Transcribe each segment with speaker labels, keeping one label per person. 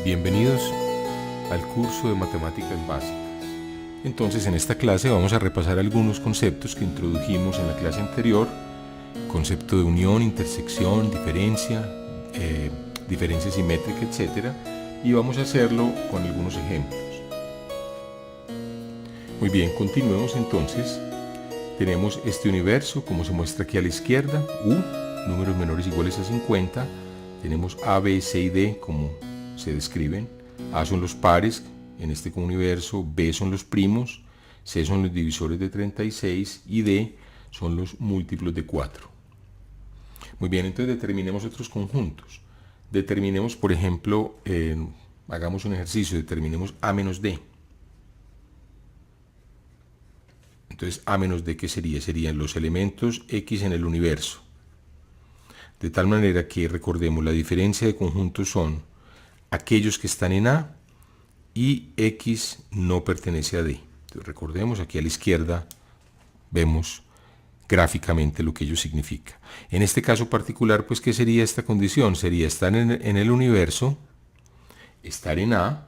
Speaker 1: Bienvenidos al curso de Matemáticas Básicas. Entonces, en esta clase vamos a repasar algunos conceptos que introdujimos en la clase anterior: concepto de unión, intersección, diferencia, diferencia simétrica, etc. Y vamos a hacerlo con algunos ejemplos. Muy bien, continuemos entonces. Tenemos este universo, como se muestra aquí a la izquierda, U, números menores o iguales a 50. Tenemos A, B, C y D, como se describen. A son los pares en este universo, B son los primos, C son los divisores de 36 y D son los múltiplos de 4. Muy bien, entonces determinemos otros conjuntos. Determinemos, por ejemplo, hagamos un ejercicio, determinemos A menos D. Entonces, A menos D, ¿qué sería? Serían los elementos X en el universo. De tal manera que, recordemos, la diferencia de conjuntos son aquellos que están en A y X no pertenece a D. Entonces, recordemos, aquí a la izquierda vemos gráficamente lo que ello significa. En este caso particular, pues, ¿qué sería esta condición? Sería estar en el universo, estar en A.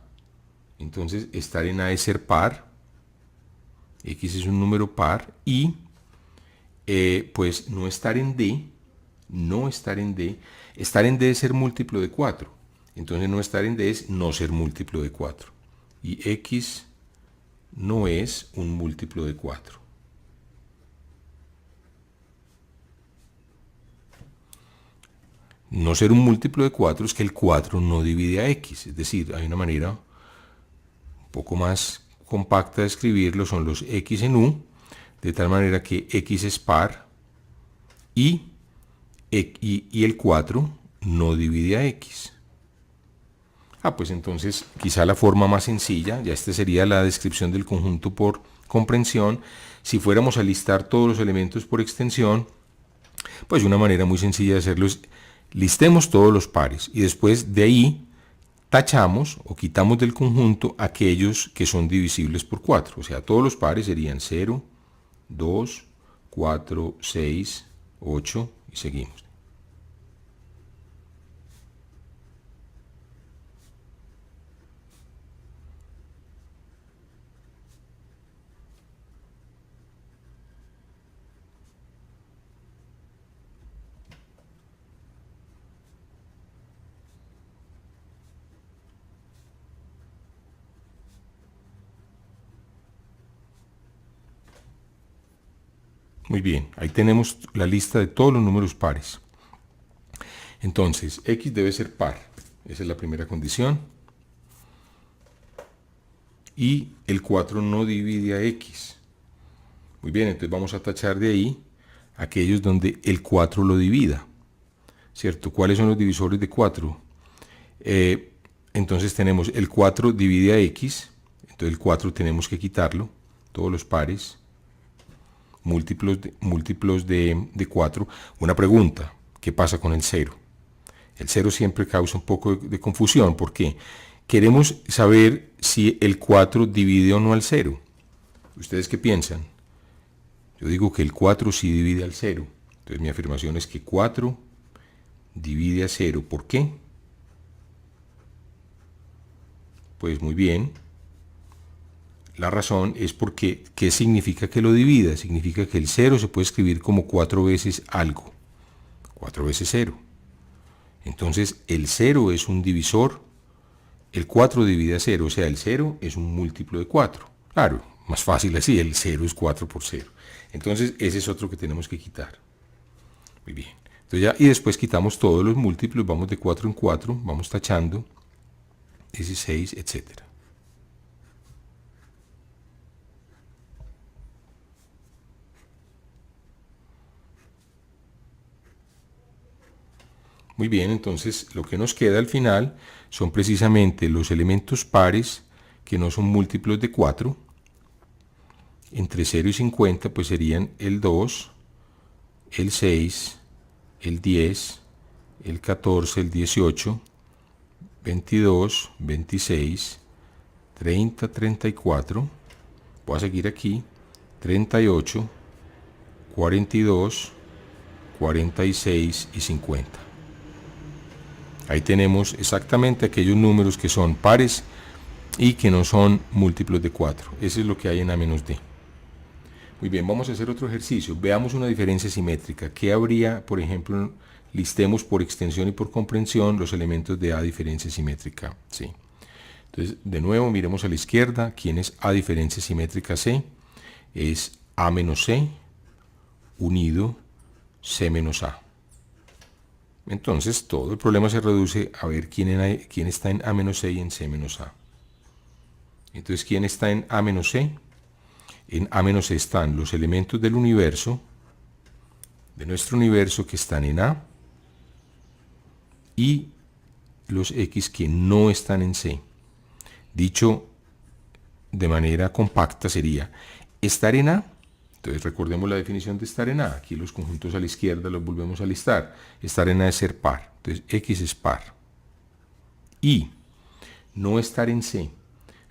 Speaker 1: Entonces, estar en A es ser par. X es un número par y pues no estar en D, estar en D es ser múltiplo de 4. Entonces no estar en D es no ser múltiplo de 4. Y X no es un múltiplo de 4. No ser un múltiplo de 4 es que el 4 no divide a X. Es decir, hay una manera un poco más compacta de escribirlo, son los X en U, de tal manera que X es par y el 4 no divide a X. Pues entonces quizá la forma más sencilla, ya esta sería la descripción del conjunto por comprensión. Si fuéramos a listar todos los elementos por extensión, pues una manera muy sencilla de hacerlo es listemos todos los pares y después de ahí tachamos o quitamos del conjunto aquellos que son divisibles por 4. O sea, todos los pares serían 0, 2, 4, 6, 8 y seguimos. Muy bien, ahí tenemos la lista de todos los números pares. Entonces, X debe ser par. Esa es la primera condición. Y el 4 no divide a X. Muy bien, entonces vamos a tachar de ahí aquellos donde el 4 lo divida. ¿Cierto? ¿Cuáles son los divisores de 4? Entonces tenemos el 4 divide a X. Entonces el 4 tenemos que quitarlo. Todos los pares. Múltiplos de 4. Una pregunta, ¿qué pasa con el 0? El 0 siempre causa un poco de confusión, porque queremos saber si el 4 divide o no al 0. ¿Ustedes qué piensan? Yo digo que el 4 sí divide al 0. Entonces mi afirmación es que 4 divide a 0. ¿Por qué? Pues muy bien. La razón es porque, ¿qué significa que lo divida? Significa que el 0 se puede escribir como 4 veces algo. 4 veces 0. Entonces, el 0 es un divisor. El 4 divide a 0, o sea, el 0 es un múltiplo de 4. Claro, más fácil así, el 0 es 4 por 0. Entonces, ese es otro que tenemos que quitar. Muy bien. Entonces ya, y después quitamos todos los múltiplos, vamos de 4 en 4, vamos tachando, 16, etc. Muy bien, entonces lo que nos queda al final son precisamente los elementos pares que no son múltiplos de 4. Entre 0 y 50 pues serían el 2, el 6, el 10, el 14, el 18, 22, 26, 30, 34. Voy a seguir aquí. 38, 42, 46 y 50. Ahí tenemos exactamente aquellos números que son pares y que no son múltiplos de 4. Eso es lo que hay en A menos D. Muy bien, vamos a hacer otro ejercicio. Veamos una diferencia simétrica. ¿Qué habría, por ejemplo, listemos por extensión y por comprensión los elementos de A diferencia simétrica C? Entonces, de nuevo, miremos a la izquierda. ¿Quién es A diferencia simétrica C? Es A menos C unido C menos A. Entonces, todo el problema se reduce a ver quién está en A menos C y en C menos A. Entonces, ¿quién está en A menos C? En A menos C están los elementos del universo, de nuestro universo, que están en A, y los X que no están en C. Dicho de manera compacta sería estar en A. Entonces recordemos la definición de estar en A. Aquí los conjuntos a la izquierda los volvemos a listar. Estar en A es ser par. Entonces X es par. Y no estar en C.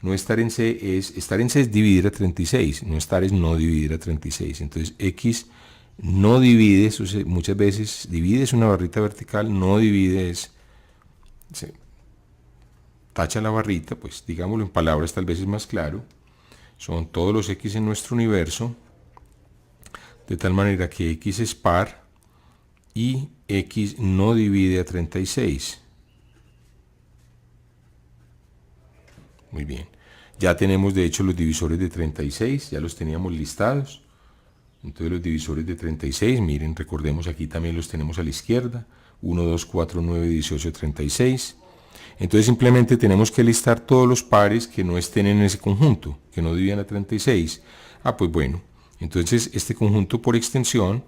Speaker 1: No estar en C es dividir a 36. No estar es no dividir a 36. Entonces X no divide, muchas veces divide es una barrita vertical, no divide es, se tacha la barrita, pues digámoslo en palabras tal vez es más claro. Son todos los X en nuestro universo, de tal manera que X es par y X no divide a 36. Muy bien. Ya tenemos de hecho los divisores de 36, ya los teníamos listados. Entonces los divisores de 36, miren, recordemos aquí también los tenemos a la izquierda. 1, 2, 4, 9, 18, 36. Entonces simplemente tenemos que listar todos los pares que no estén en ese conjunto, que no dividan a 36. Pues bueno, entonces este conjunto por extensión,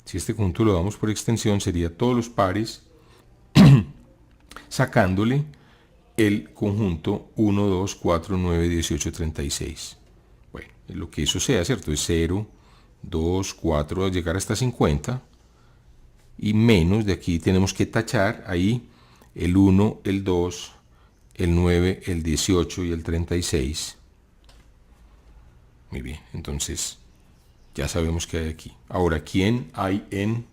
Speaker 1: si este conjunto lo damos por extensión, sería todos los pares sacándole el conjunto 1, 2, 4, 9, 18, 36. Bueno, lo que eso sea, ¿cierto? Es 0, 2, 4, llegar hasta 50. Y menos, de aquí tenemos que tachar ahí el 1, el 2, el 9, el 18 y el 36. Muy bien, entonces ya sabemos qué hay aquí. Ahora, ¿quién hay en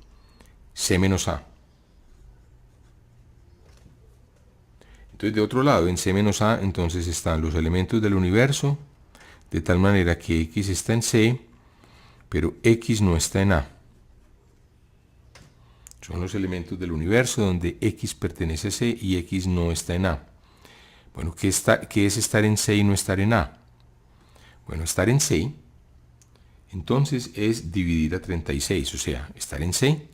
Speaker 1: C menos A? Entonces, de otro lado, en C menos A, entonces están los elementos del universo, de tal manera que X está en C, pero X no está en A. Son los elementos del universo donde X pertenece a C y X no está en A. Bueno, ¿qué es estar en C y no estar en A? Bueno, estar en C, entonces es dividir a 36, o sea, estar en C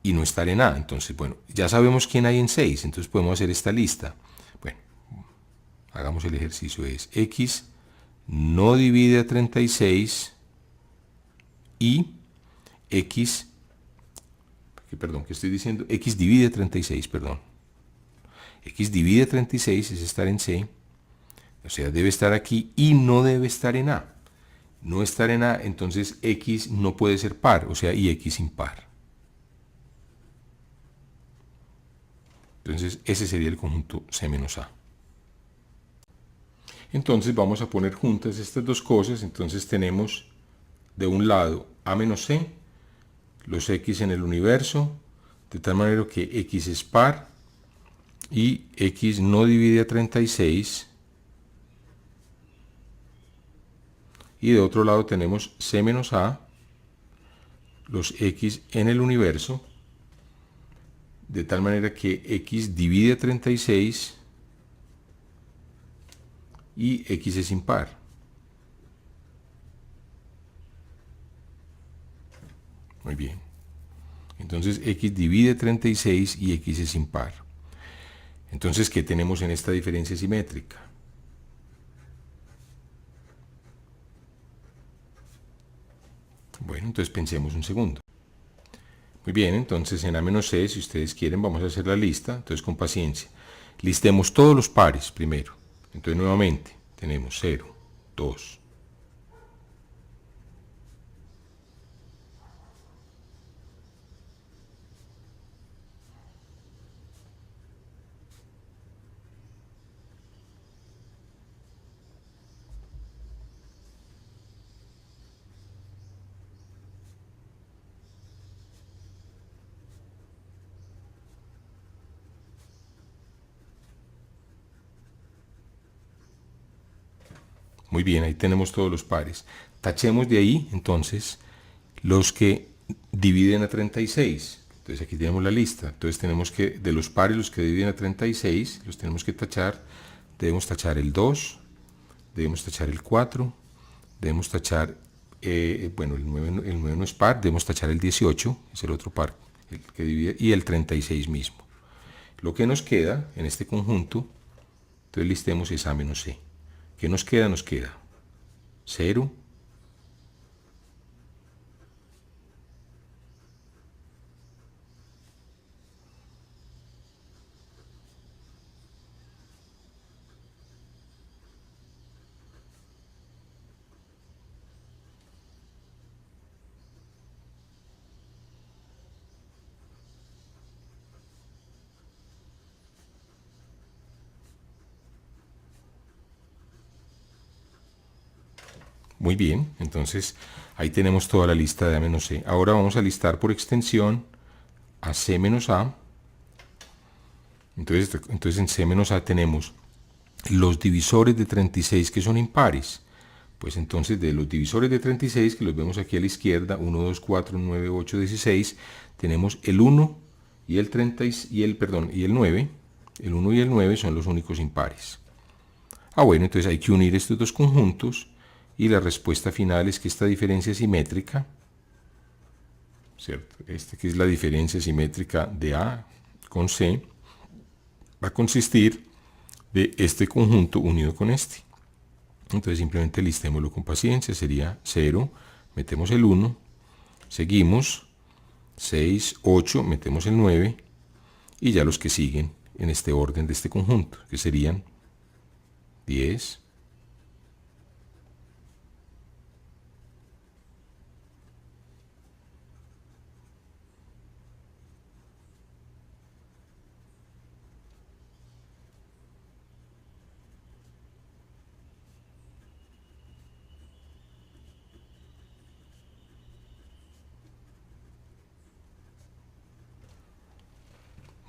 Speaker 1: y no estar en A. Entonces, bueno, ya sabemos quién hay en 6, entonces podemos hacer esta lista. Bueno, hagamos el ejercicio, es X no divide a 36 y X, perdón, ¿qué estoy diciendo? X divide a 36, perdón. X divide a 36 es estar en C, o sea, debe estar aquí y no debe estar en A. No estar en A, entonces X no puede ser par, o sea, y X impar. Entonces, ese sería el conjunto C menos A. Entonces, vamos a poner juntas estas dos cosas. Entonces, tenemos de un lado A menos C, los X en el universo, de tal manera que X es par y X no divide a 36. Y de otro lado tenemos C menos A, los X en el universo, de tal manera que X divide a 36 y X es impar. Muy bien. Entonces X divide 36 y X es impar. Entonces, ¿qué tenemos en esta diferencia simétrica? Bueno, entonces pensemos un segundo. Muy bien, entonces en A menos C, si ustedes quieren, vamos a hacer la lista. Entonces, con paciencia. Listemos todos los pares primero. Entonces, nuevamente, tenemos 0, 2, Muy bien, ahí tenemos todos los pares. Tachemos de ahí, entonces, los que dividen a 36. Entonces aquí tenemos la lista. Entonces tenemos que, de los pares, los que dividen a 36, los tenemos que tachar. Debemos tachar el 2, debemos tachar el 4, debemos tachar, bueno, el 9 no es par, debemos tachar el 18, es el otro par, el que divide, y el 36 mismo. Lo que nos queda en este conjunto, entonces listemos es A menos C. ¿Qué nos queda? Nos queda 0, muy bien, entonces ahí tenemos toda la lista de A menos C. Ahora vamos a listar por extensión a C menos A. Entonces en C menos A tenemos los divisores de 36 que son impares. Pues entonces de los divisores de 36, que los vemos aquí a la izquierda, 1, 2, 4, 9, 8, 16, tenemos el 1 y el 30 y el 9. El 1 y el 9 son los únicos impares. Bueno, entonces hay que unir estos dos conjuntos y la respuesta final es que esta diferencia simétrica, ¿cierto? Esta que es la diferencia simétrica de A con C, va a consistir de este conjunto unido con este. Entonces simplemente listémoslo con paciencia, sería 0, metemos el 1, seguimos, 6, 8, metemos el 9, y ya los que siguen en este orden de este conjunto, que serían 10,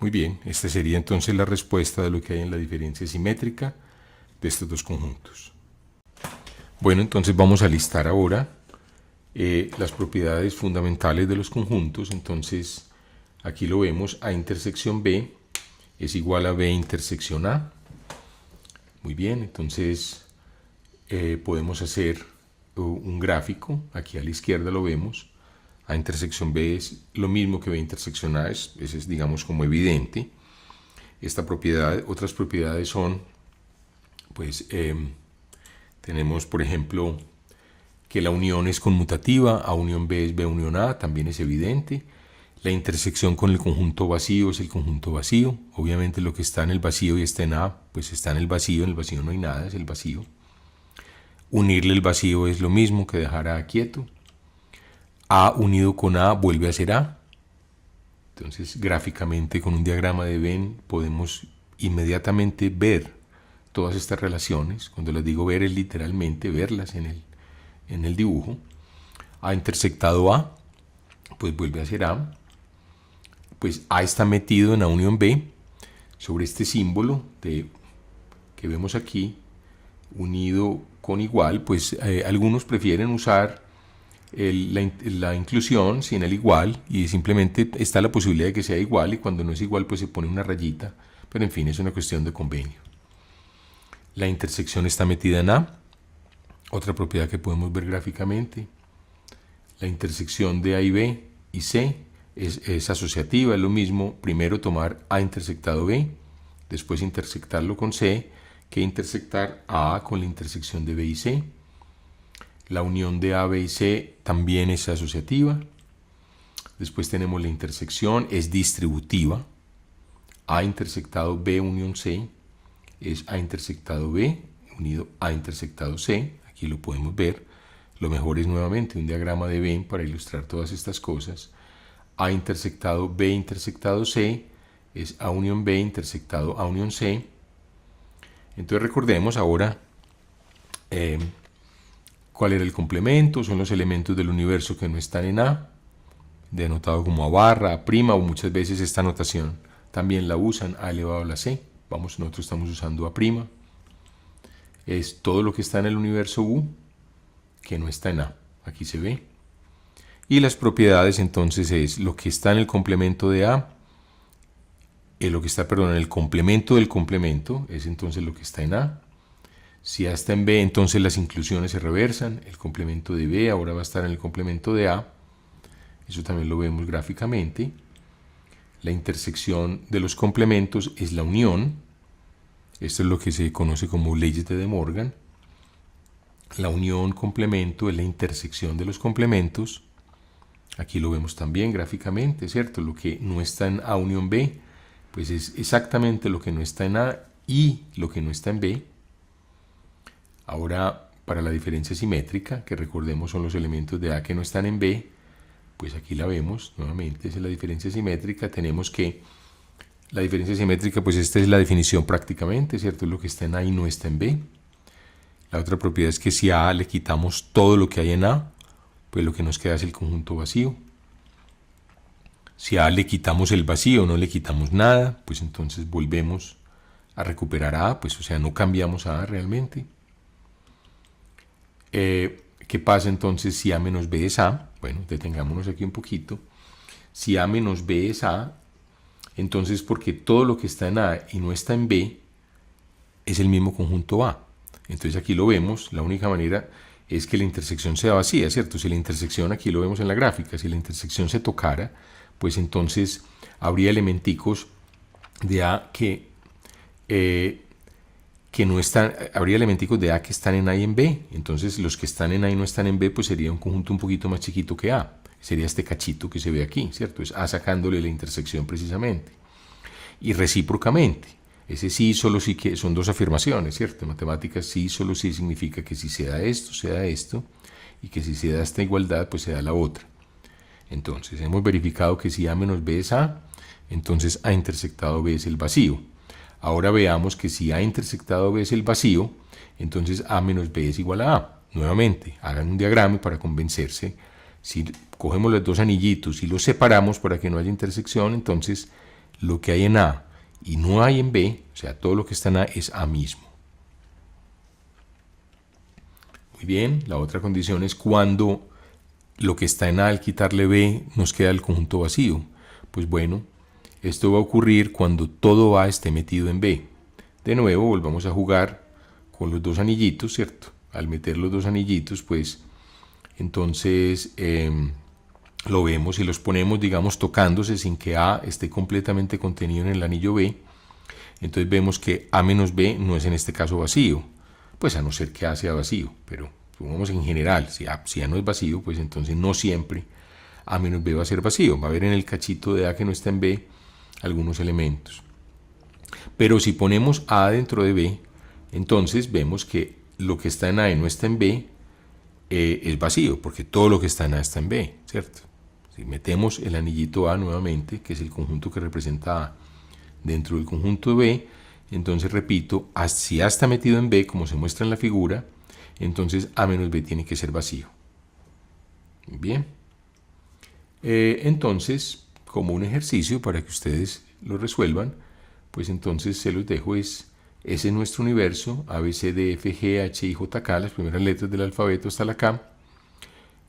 Speaker 1: 'Muy bien, esta sería entonces la respuesta de lo que hay en la diferencia simétrica de estos dos conjuntos. Bueno, entonces vamos a listar ahora las propiedades fundamentales de los conjuntos. Entonces aquí lo vemos, A intersección B es igual a B intersección A. Muy bien, entonces podemos hacer un gráfico, aquí a la izquierda lo vemos. A intersección B es lo mismo que B intersección A, eso es digamos como evidente. Esta propiedad, otras propiedades son, pues tenemos por ejemplo que la unión es conmutativa, A unión B es B unión A, también es evidente. La intersección con el conjunto vacío es el conjunto vacío, obviamente lo que está en el vacío y está en A, pues está en el vacío no hay nada, es el vacío. Unirle el vacío es lo mismo que dejar a A quieto. A unido con A vuelve a ser A. Entonces, gráficamente, con un diagrama de Venn, podemos inmediatamente ver todas estas relaciones. Cuando les digo ver, es literalmente verlas en el dibujo. A intersectado A, pues vuelve a ser A. Pues A está metido en A unión B, sobre este símbolo que vemos aquí, unido con igual, pues algunos prefieren usar la inclusión sin el igual, y simplemente está la posibilidad de que sea igual, y cuando no es igual pues se pone una rayita, pero en fin, es una cuestión de convenio. La intersección está metida en A, otra propiedad que podemos ver gráficamente. La intersección de A y B y C es asociativa, es lo mismo primero tomar A intersectado B, después intersectarlo con C, que intersectar a A con la intersección de B y C. La unión de A, B y C también es asociativa. Después tenemos la intersección, es distributiva. A intersectado B unión C es A intersectado B unido A intersectado C. Aquí lo podemos ver. Lo mejor es nuevamente un diagrama de Venn para ilustrar todas estas cosas. A intersectado B intersectado C es A unión B intersectado A unión C. Entonces recordemos ahora cuál era el complemento. Son los elementos del universo que no están en A, denotado como A barra, A prima, o muchas veces esta notación también la usan, A elevado a la C. Nosotros estamos usando A prima. es todo lo que está en el universo U que no está en A. Aquí se ve. Y las propiedades entonces es lo que está en el complemento de A, lo que está, perdón, en el complemento del complemento es entonces lo que está en A. Si A está en B, entonces las inclusiones se reversan. El complemento de B ahora va a estar en el complemento de A. Eso también lo vemos gráficamente. La intersección de los complementos es la unión. Esto es lo que se conoce como leyes de De Morgan. La unión complemento es la intersección de los complementos. Aquí lo vemos también gráficamente, ¿cierto? Lo que no está en A unión B, pues es exactamente lo que no está en A y lo que no está en B. Ahora, para la diferencia simétrica, que recordemos son los elementos de A que no están en B, pues aquí la vemos, nuevamente, esa es la diferencia simétrica. Tenemos que, la diferencia simétrica, pues esta es la definición prácticamente, ¿cierto? Es lo que está en A y no está en B. La otra propiedad es que si a A le quitamos todo lo que hay en A, pues lo que nos queda es el conjunto vacío. Si a A le quitamos el vacío, no le quitamos nada, pues entonces volvemos a recuperar a A, pues o sea, no cambiamos a A realmente. ¿Qué pasa entonces si A menos B es A? Bueno, detengámonos aquí un poquito. Si A menos B es A, entonces porque todo lo que está en A y no está en B es el mismo conjunto A. Entonces aquí lo vemos, la única manera es que la intersección sea vacía, ¿cierto? Si la intersección, aquí lo vemos en la gráfica, si la intersección se tocara, pues entonces habría elementicos de A que no están, habría elementicos de A que están en A y en B. Entonces los que están en A y no están en B, pues sería un conjunto un poquito más chiquito que A. Sería este cachito que se ve aquí, ¿cierto? Es A sacándole la intersección precisamente. Y recíprocamente, ese sí, solo sí, que son dos afirmaciones, ¿cierto? En matemáticas sí, solo sí significa que si se da esto, y que si se da esta igualdad, pues se da la otra. Entonces, hemos verificado que si A menos B es A, entonces A intersectado B es el vacío. Ahora veamos que si A intersectado B es el vacío, entonces A menos B es igual a A. Nuevamente, hagan un diagrama para convencerse. Si cogemos los dos anillitos y los separamos para que no haya intersección, entonces lo que hay en A y no hay en B, o sea, todo lo que está en A es A mismo. Muy bien, la otra condición es cuando lo que está en A al quitarle B nos queda el conjunto vacío. Pues bueno, esto va a ocurrir cuando todo A esté metido en B. De nuevo, volvamos a jugar con los dos anillitos, ¿cierto? Al meter los dos anillitos, pues entonces lo vemos y los ponemos, digamos, tocándose sin que A esté completamente contenido en el anillo B. Entonces vemos que A menos B no es en este caso vacío, pues a no ser que A sea vacío, pero supongamos en general, si A no es vacío, pues entonces no siempre A menos B va a ser vacío, va a haber en el cachito de A que no está en B algunos elementos. Pero si ponemos A dentro de B, entonces vemos que lo que está en A y no está en B es vacío, porque todo lo que está en A está en B, ¿cierto? Si metemos el anillito A nuevamente, que es el conjunto que representa A, dentro del conjunto B, entonces repito, si A está metido en B, como se muestra en la figura, entonces A menos B tiene que ser vacío. Bien. Entonces, como un ejercicio para que ustedes lo resuelvan, pues entonces se los dejo, ese es nuestro universo, A, B, C, D, F, G, H, I, J, K, las primeras letras del alfabeto hasta la K.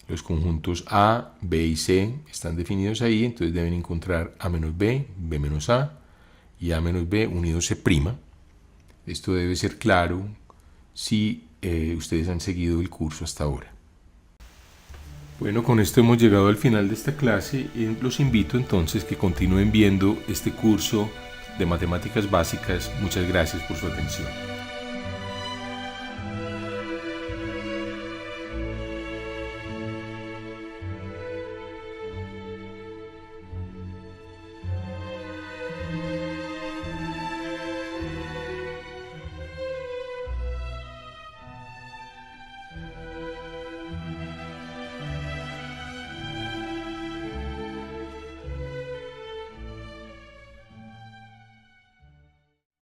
Speaker 1: Los conjuntos A, B y C están definidos ahí, entonces deben encontrar A menos B, B menos A y A menos B unidos C'. Esto debe ser claro si ustedes han seguido el curso hasta ahora. Bueno, con esto hemos llegado al final de esta clase y los invito entonces que continúen viendo este curso de matemáticas básicas. Muchas gracias por su atención.